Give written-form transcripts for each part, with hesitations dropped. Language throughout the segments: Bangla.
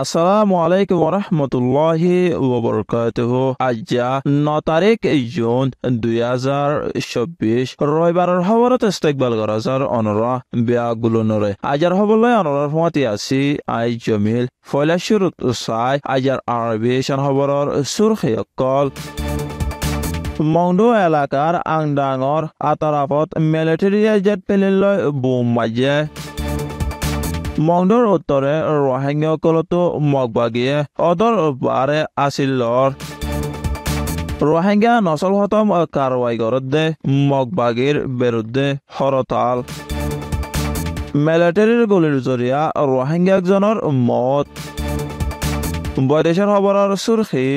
আসসালামু আলাইকুম ওরহমতুল্লাহি ওবরকাতুহু। আজ্জা 9 তারিখ জুন 2024 রবিবারের খবরত ইস্তেকবাল করা যার অনরা বিয়াগুলো নরে আজার খবরলৈ অনরার ফমাতি আছি আই জমিল ফয়লা শুরুত চাই আজার আরবিশন খবরের সুরখি অকল মংডু এলাকার আংডাঙর আতারাপত মিলিটারি জেট পেলিলৈ বোম মাজে মংডুর উত্তরে রোহিঙ্গাসকলতো মগবাগিয়ে অদর বারে আসিল্লর রোহিঙ্গা নসল হতম কারওয়াই গরদ্দে মগবাগির বিরুদ্ধে হরতাল মিলিটারির গুলির জরিয়া রোহিঙ্গা একজনের মত বৈদেশিক খবরের সুরখি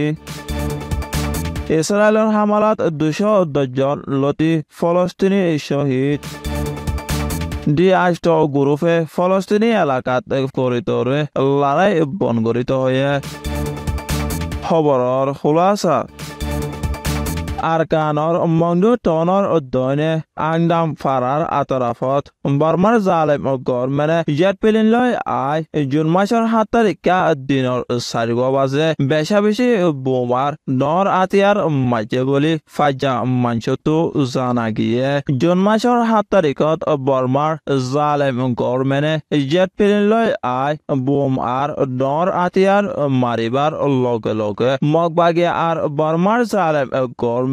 ইসরায়েলের হামলাত 210 জন লতি ফলস্তিনি শহীদ ডিআইস্ট গ্রুপে ফলস্তিনি এলাকাত করিতরে লড়াই বনগরিত হয়ে খবরের খুলাসা আরকানর মংডু টনর অধ্যয়নে আংদাম ফারার আতরাফত বর্মার জালেম গভর্নমেন্টে জেট প্লেন লয় আই জুন মাসের 7 তারিখা দিনের 4 বাজে বেশা বেশি বোমার নর আতিয়ার মাঝে বলি ফাজা মানসতো জানা গিয়ে জুন মাসের 7 তারিখত বর্মার জালেম গভর্নমেন্টে জেট প্লেন লয় আই বোম আর নর আতিয়ার মারিবার লগে লগে মগবাগে আর বর্মার জালেম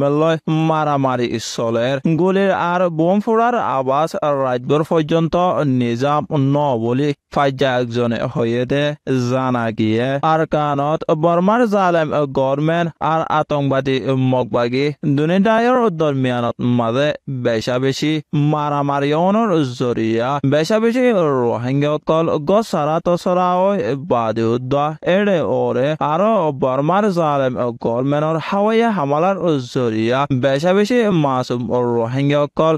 মেলয় মারামারি চলের গুলির আর বোম ফোড়ার আওয়াজ রাতভর পর্যন্ত নিজাম ন বলি ফাইজা একজনে হয়ে দে জানা গিয়ে আর কানত বর্মার জালেম গভর্নমেন্ট আর আতঙ্কবাদী মগবাগী দুনিয়ার দরমিয়ানত মাঝে বেশা বেশি মারামারি অনর জরিয়া বেশা বেশি রোহিঙ্গা কল গসারা তসরা বাদি উদ্দা এড়ে ওরে আরো বর্মার জালেম গভর্নমেন্টর হাওয়াইয়া হামলার জরিয়া বেশা বেশি মাসুম রোহিঙ্গা কল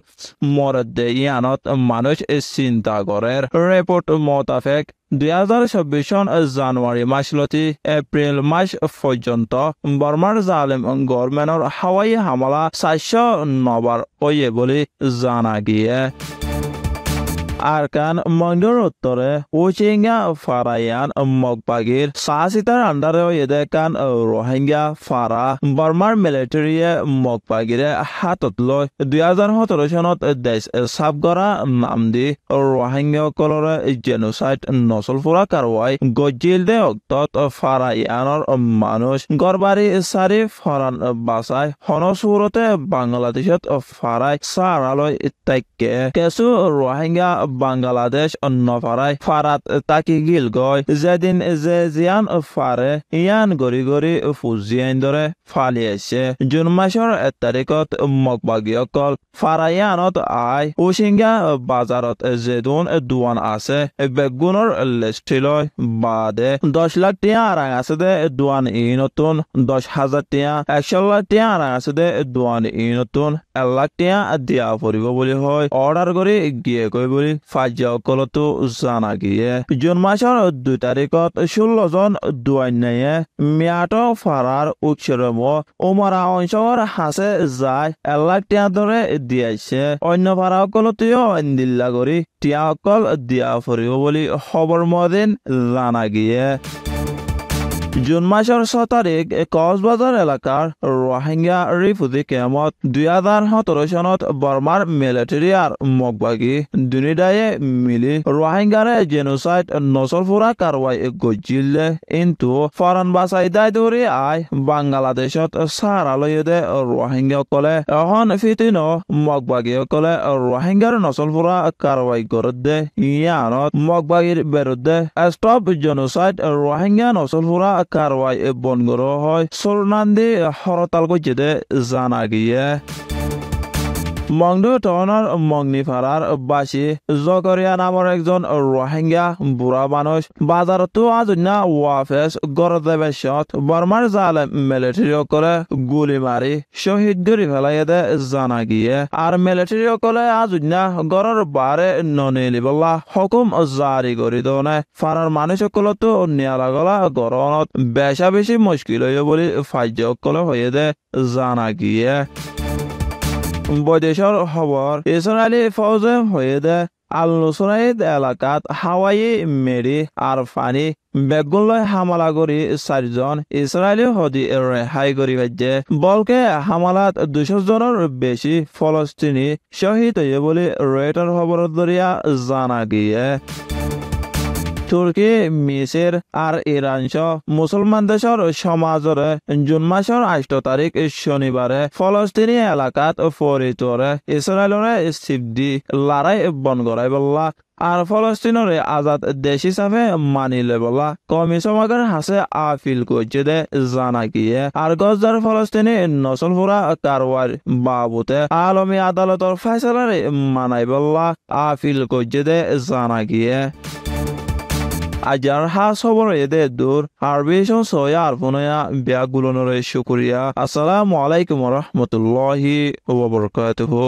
মরদে ইয়ানত মানুষ চিন্তা করে রিপোর্ট মোতাবেক 2024 সন জানুয়ারি মাসলতি এপ্রিল মাস পর্যন্ত বর্মার জালেম গভর্নমেন্টর হাওয়াই হামলা 409 ওয়ে বলে জানা গিয়ে আরকান মংডুর উত্তরে উচিঙ্গা ফারায়ান মগবাগির সাহসিতার আন্ডারে এদেকান রোহিঙ্গা ফারা বর্মার মিলিটারিয়ে মগবাগিরে হাতত লয় 2017 সনত দেশ সাবগরা নাম দি রোহিঙ্গা কলরে জেনোসাইড নসল ফুরা কারওয়াই গজিল দে অক্তত ফারায়ানর মানুষ গরবারি সারি ফরান বাসায় হনসুরতে বাংলাদেশত ফারাই সারালয় তাইকে কেসু রোহিঙ্গা বাংলাদেশ অন্য ফারাই ফারাত তাকি গিল গয় যেদিন যে জিয়ান ফারে ইয়ান গড়ি গড়ি ফুজিয়ান ধরে ফালিয়েছে জুন মাসের 1 তারিখত মগবাগীসকল ফারায়ানত আই উচিঙ্গা বাজারত যেদুন দুয়ান আছে বেগুনৰ লিষ্টিলৈ বাদে 10 লাখ টিয়া আৰাং আছে দে দুৱান ই নতুন 10,000 টিয়া 100 লাখ টিয়া আৰাং আছে দে দুৱান ই নতুন 1 লাখ টিয়া দিয়া পৰিব বুলি হয় অৰ্ডাৰ কৰি গিয়ে কৈ বুলি ফাজ্যাসকলতো জানা গিয়ে জুন মাসের 2 তারিখত 16 জন দুয়ান্যায়ে মিয়াট ফারার উৎসরম উমরা অঞ্চলের হাসে যায় 1 লাখ টিয়া ধরে দিয়েছে অন্য ফারাসকলতেও দিল্লা করি টিয়াসকল দিয়া ফুরিব বলি খবর মদিন জানা গিয়ে জুন মাসের 6 তারিখ কক্সবাজার এলাকার রোহিঙ্গা রিফিউজি ক্যাম্পত 2017 সনত বর্মার মিলিটারি আর মগবাগী দুনিয়ায় মিলি রোহিঙ্গারে জেনোসাইড নসল ফুরা কারওয়াই গজিলে কিন্তু ফরান বাসাই দায় ধরে আই বাংলাদেশত সারালয়ে দে রোহিঙ্গা কলে এখন ফিতিন মগবাগী কলে রোহিঙ্গার নসল ফুরা কারওয়াই গরদে ইয়ানত মগবাগীর বিরুদ্ধে স্টপ জেনোসাইড রোহিঙ্গা নসল ফুরা কারওয়াই বনগর হয় সরনান্দি হরতাল গজিদে জানা গিয়ে মংডু টনৰ মংনিফাৰাৰ বাসী জকরিয়া নামৰ একজন রোহিঙ্গা বুঢ়া মানুষ বাজারতো আজনা ওয়াফেস গরদেবেশত বর্মার জালেম মিলিটারিসকলে গুলি মারি শহীদ করে ফেলাই দে জানা গিয়ে আর মিলিটারিসকলে আজনা গড়ৰ বারে ননিলিবলা হুকুম জারি করে দনে ফারার মানুষসকলতো নিয়ালাগলা গরনত বেশা বেশি মুশকিল হয়ে বলে ফাজ্যসকলে হয়ে দে জানা গিয়ে বৈদেশৰ খবৰ ইছৰাইলী ফৌজে হয়েদে আল নুসরাইদ এলাকাত হাওয়াই মেরি আর ফানি বেগুনলৈ হামলা কৰি 4জন ইছৰাইলী সদি ৰেহাই কৰি পাইছে। বলকে হামলাত 200 জনৰ বেছি ফলস্তিনী শ্বহীদ হয়ে বুলি ৰয়টাৰ খবৰত দৰিয়া জানা গিয়ে। তুর্কি মিসির আর ইরান সহ মুসলমান দেশের সমাজরে জুন মাসের 8 তারিখ শনিবারে ফলস্তিনি এলাকাত ফরিতরে ইসরায়েলরে সিবদি লড়াই বন করাই বললা আর ফলস্তিনের আজাদ দেশ হিসাবে মানিলে বলা কমিশনার হাসে আপিল করছে দে জানা গিয়ে। আর গজদার ফলস্তিনি নসলপুরা কারওয়ার বাবুতে আলমী আদালতর ফয়সালারে মানাই বললা আপিল করছে দে জানা গিয়ে। আজাৰ হাস খবৰ এদে দূৰ আৰবিশন সয়া আৰফনয়া বিয়া গুলনৰে শুক্ৰিয়া। আসসালামু আলাইকুম ওয়া রাহমাতুল্লাহি ওয়া বারাকাতুহু।